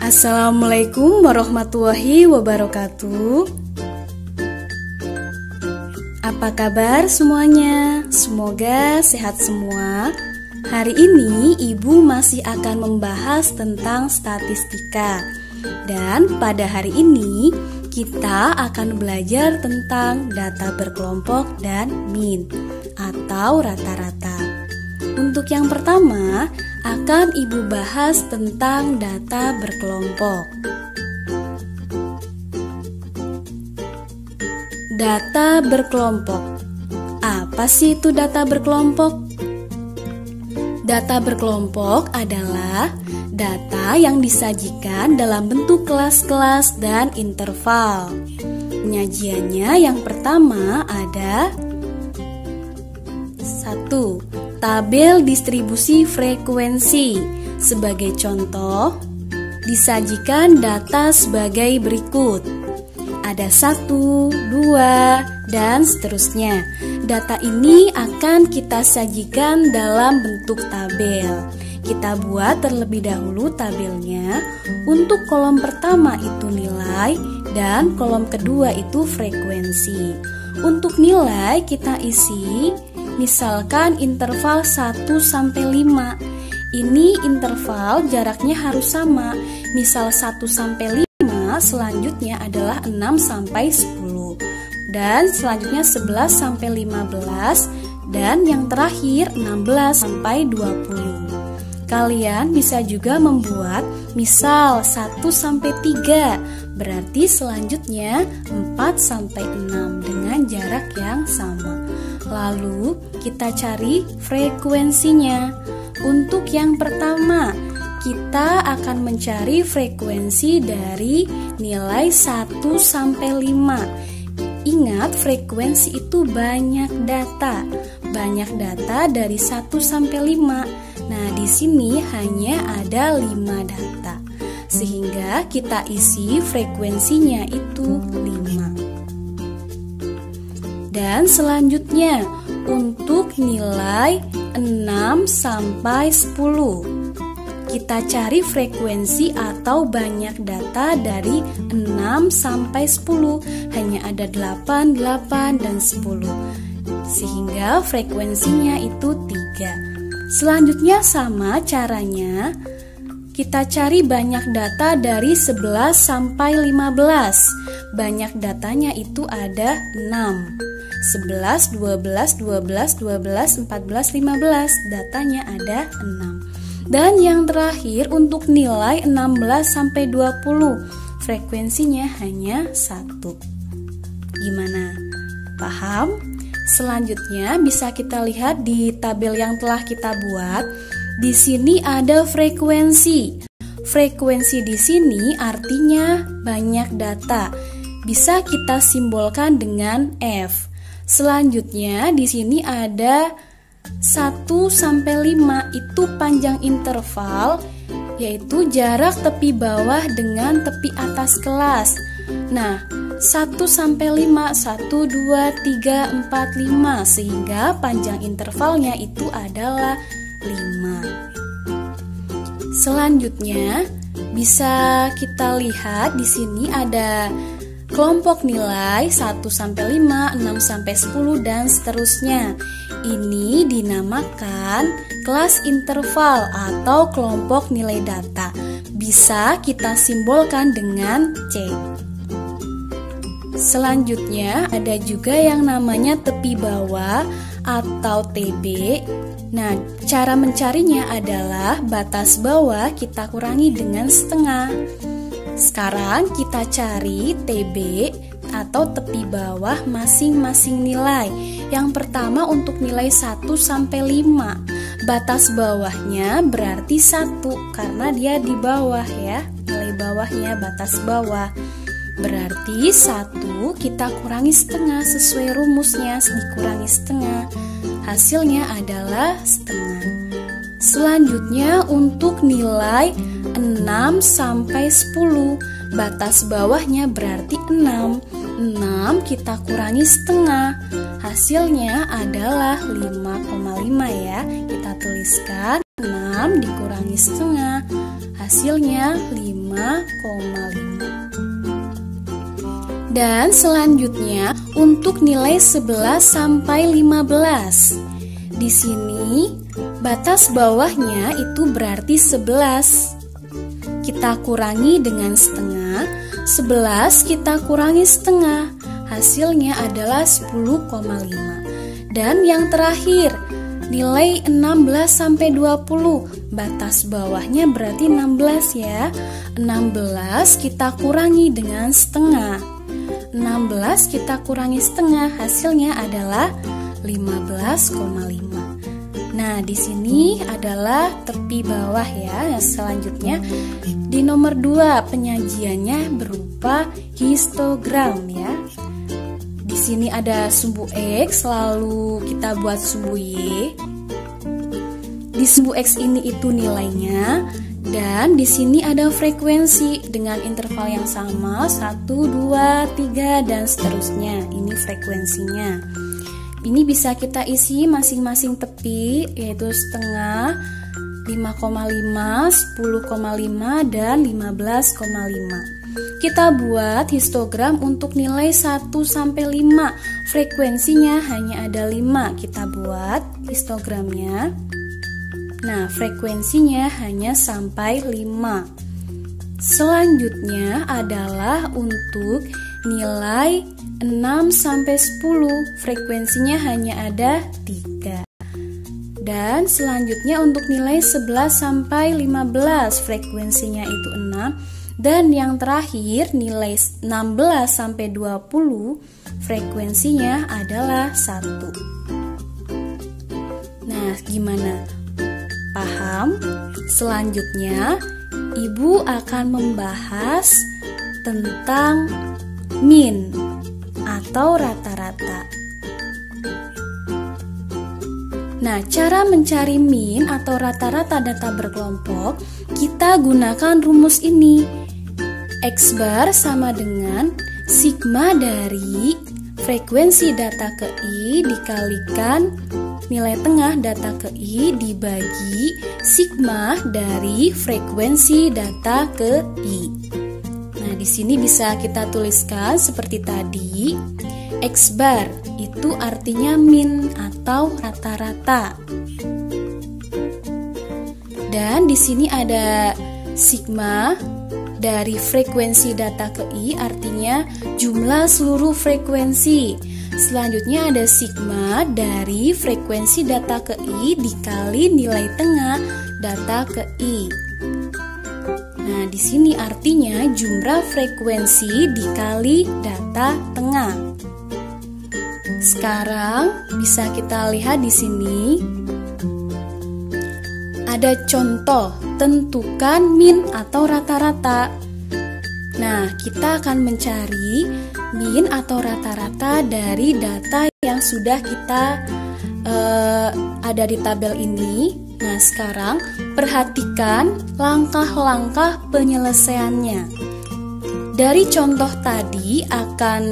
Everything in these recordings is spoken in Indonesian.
Assalamualaikum warahmatullahi wabarakatuh. Apa kabar semuanya? Semoga sehat semua. Hari ini Ibu masih akan membahas tentang statistika. Dan pada hari ini kita akan belajar tentang data berkelompok dan min atau rata-rata. Untuk yang pertama akan Ibu bahas tentang data berkelompok. Data berkelompok. Apa sih itu data berkelompok? Data berkelompok adalah data yang disajikan dalam bentuk kelas-kelas dan interval. Penyajiannya yang pertama ada 1. Tabel distribusi frekuensi. Sebagai contoh, disajikan data sebagai berikut. Ada 1, 2, dan seterusnya. Data ini akan kita sajikan dalam bentuk tabel. Kita buat terlebih dahulu tabelnya. Untuk kolom pertama itu nilai dan kolom kedua itu frekuensi. Untuk nilai kita isi misalkan interval 1 sampai 5. Ini interval jaraknya harus sama. Misal 1 sampai 5, selanjutnya adalah 6 sampai 10. Dan selanjutnya 11 sampai 15 dan yang terakhir 16 sampai 20. Kalian bisa juga membuat misal 1 sampai 3, berarti selanjutnya 4 sampai 6 dengan jarak yang sama. Lalu kita cari frekuensinya. Untuk yang pertama, kita akan mencari frekuensi dari nilai 1 sampai 5. Ingat, frekuensi itu banyak data. Banyak data dari 1 sampai 5. Nah, di sini hanya ada 5 data. Sehingga kita isi frekuensinya itu 5. Dan selanjutnya untuk nilai 6 sampai 10. Kita cari frekuensi atau banyak data dari 6 sampai 10. Hanya ada 8, 8, dan 10. Sehingga frekuensinya itu 3. Selanjutnya sama caranya. Kita cari banyak data dari 11 sampai 15. Banyak datanya itu ada 6. 11, 12, 12, 12, 14, 15. Datanya ada 6. Dan yang terakhir untuk nilai 16 sampai 20. Frekuensinya hanya 1. Gimana? Paham? Selanjutnya bisa kita lihat di tabel yang telah kita buat. Di sini ada frekuensi. Frekuensi di sini artinya banyak data. Bisa kita simbolkan dengan F. Selanjutnya di sini ada 1 sampai 5 itu panjang interval, yaitu jarak tepi bawah dengan tepi atas kelas. Nah, 1 sampai 5, 1, 2, 3, 4, 5, sehingga panjang intervalnya itu adalah 5. Selanjutnya bisa kita lihat di sini ada kelompok nilai 1 sampai 5, 6 sampai 10 dan seterusnya. Ini dinamakan kelas interval atau kelompok nilai data. Bisa kita simbolkan dengan C. Selanjutnya ada juga yang namanya tepi bawah atau TB. Nah, cara mencarinya adalah batas bawah kita kurangi dengan setengah. Sekarang kita cari TB atau tepi bawah masing-masing nilai. Yang pertama untuk nilai 1 sampai 5. Batas bawahnya berarti 1 karena dia di bawah ya. Nilai bawahnya batas bawah. Berarti 1 kita kurangi setengah sesuai rumusnya, dikurangi setengah. Hasilnya adalah setengah. Selanjutnya untuk nilai 6 sampai 10. Batas bawahnya berarti 6. 6 kita kurangi setengah. Hasilnya adalah 5,5 ya. Kita tuliskan 6 dikurangi setengah. Hasilnya 5,5. Dan selanjutnya untuk nilai 11 sampai 15. Di sini batas bawahnya itu berarti 11. Kita kurangi dengan setengah. 11 kita kurangi setengah. Hasilnya adalah 10,5. Dan yang terakhir, nilai 16 sampai 20. Batas bawahnya berarti 16 ya. 16 kita kurangi dengan setengah. 16 kita kurangi setengah, hasilnya adalah 15,5. Nah, di sini adalah tepi bawah ya. Selanjutnya di nomor 2 penyajiannya berupa histogram ya. Di sini ada sumbu X, lalu kita buat sumbu Y. Di sumbu X ini itu nilainya, dan di sini ada frekuensi dengan interval yang sama 1, 2, 3 dan seterusnya. Ini frekuensinya. Ini bisa kita isi masing-masing tepi, yaitu setengah, 5,5, 10,5 dan 15,5. Kita buat histogram untuk nilai 1 sampai 5. Frekuensinya hanya ada 5. Kita buat histogramnya. Nah, frekuensinya hanya sampai 5. Selanjutnya adalah untuk nilai 6 sampai 10. Frekuensinya hanya ada 3. Dan selanjutnya untuk nilai 11 sampai 15. Frekuensinya itu 6. Dan yang terakhir nilai 16 sampai 20. Frekuensinya adalah 1. Nah, gimana? Paham? Selanjutnya, Ibu akan membahas tentang min atau rata-rata. Nah, cara mencari min atau rata-rata data berkelompok, kita gunakan rumus ini. X bar sama dengan sigma dari frekuensi data ke I dikalikan nilai tengah data ke I dibagi sigma dari frekuensi data ke I. Nah, di sini bisa kita tuliskan seperti tadi. X bar itu artinya min atau rata-rata. Dan di sini ada sigma dari frekuensi data ke I artinya jumlah seluruh frekuensi. Selanjutnya ada sigma dari frekuensi data ke I dikali nilai tengah data ke I. Nah, di sini artinya jumlah frekuensi dikali data tengah. Sekarang bisa kita lihat di sini ada contoh tentukan min atau rata-rata. Nah, kita akan mencari min atau rata-rata dari data yang sudah kita ada di tabel ini. Nah, sekarang perhatikan langkah-langkah penyelesaiannya. Dari contoh tadi akan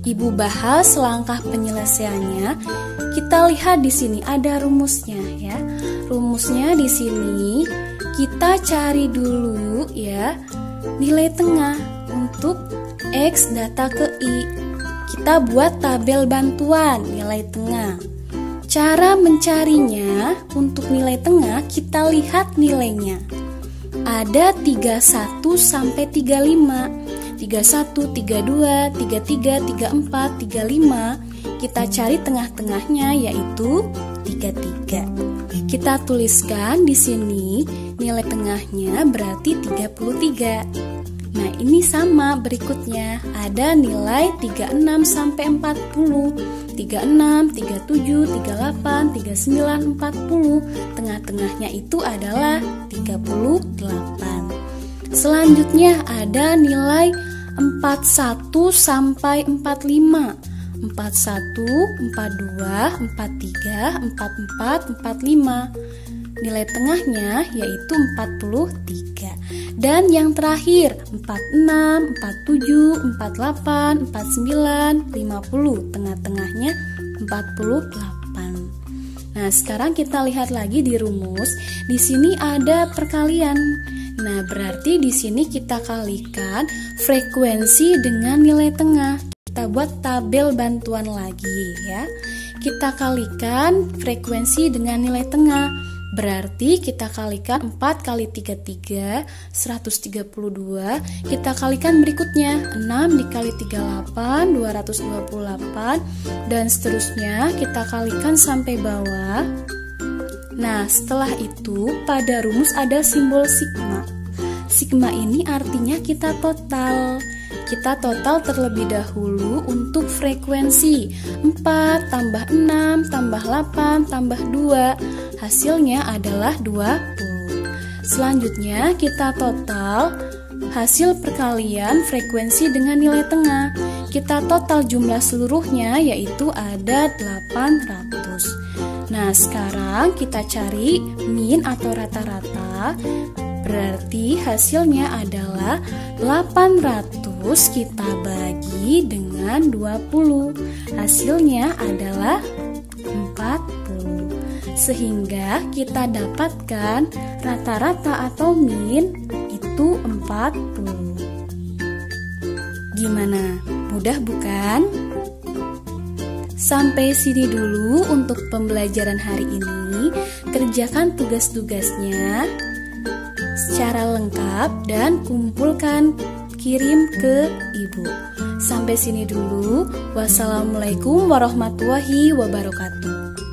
Ibu bahas langkah penyelesaiannya. Kita lihat di sini ada rumusnya ya. Rumusnya di sini kita cari dulu ya nilai tengah untuk X data ke I. Kita buat tabel bantuan nilai tengah. Cara mencarinya untuk nilai tengah kita lihat nilainya. Ada 31 sampai 35. 31, 32, 33, 34, 35. Kita cari tengah-tengahnya yaitu 33. Kita tuliskan di sini nilai tengahnya berarti 33. Nah, ini sama berikutnya. Ada nilai 36 sampai 40. 36, 37, 38, 39, 40. Tengah-tengahnya itu adalah 38. Selanjutnya ada nilai 41 sampai 45. 41, 42, 43, 44, 45. Nilai tengahnya yaitu 43. Dan yang terakhir 46, 47, 48, 49, 50. Tengah-tengahnya 48. Nah, sekarang kita lihat lagi di rumus. Di sini ada perkalian. Nah, berarti di sini kita kalikan frekuensi dengan nilai tengah. Kita buat tabel bantuan lagi ya. Kita kalikan frekuensi dengan nilai tengah. Berarti kita kalikan 4 kali 33, 132. Kita kalikan berikutnya, 6 dikali 38, 228. Dan seterusnya kita kalikan sampai bawah. Nah, setelah itu pada rumus ada simbol sigma. Sigma ini artinya kita total. Kita total terlebih dahulu untuk frekuensi 4 tambah 6 tambah 8 tambah 2. Hasilnya adalah 20. Selanjutnya kita total hasil perkalian frekuensi dengan nilai tengah. Kita total jumlah seluruhnya yaitu ada 800. Nah, sekarang kita cari min atau rata-rata. Berarti hasilnya adalah 800 kita bagi dengan 20. Hasilnya adalah 40. Sehingga kita dapatkan rata-rata atau min itu 40. Gimana? Mudah bukan? Sampai sini dulu untuk pembelajaran hari ini. Kerjakan tugas-tugasnya secara lengkap dan kumpulkan, kirim ke ibu. Sampai sini dulu. Wassalamualaikum warahmatullahi wabarakatuh.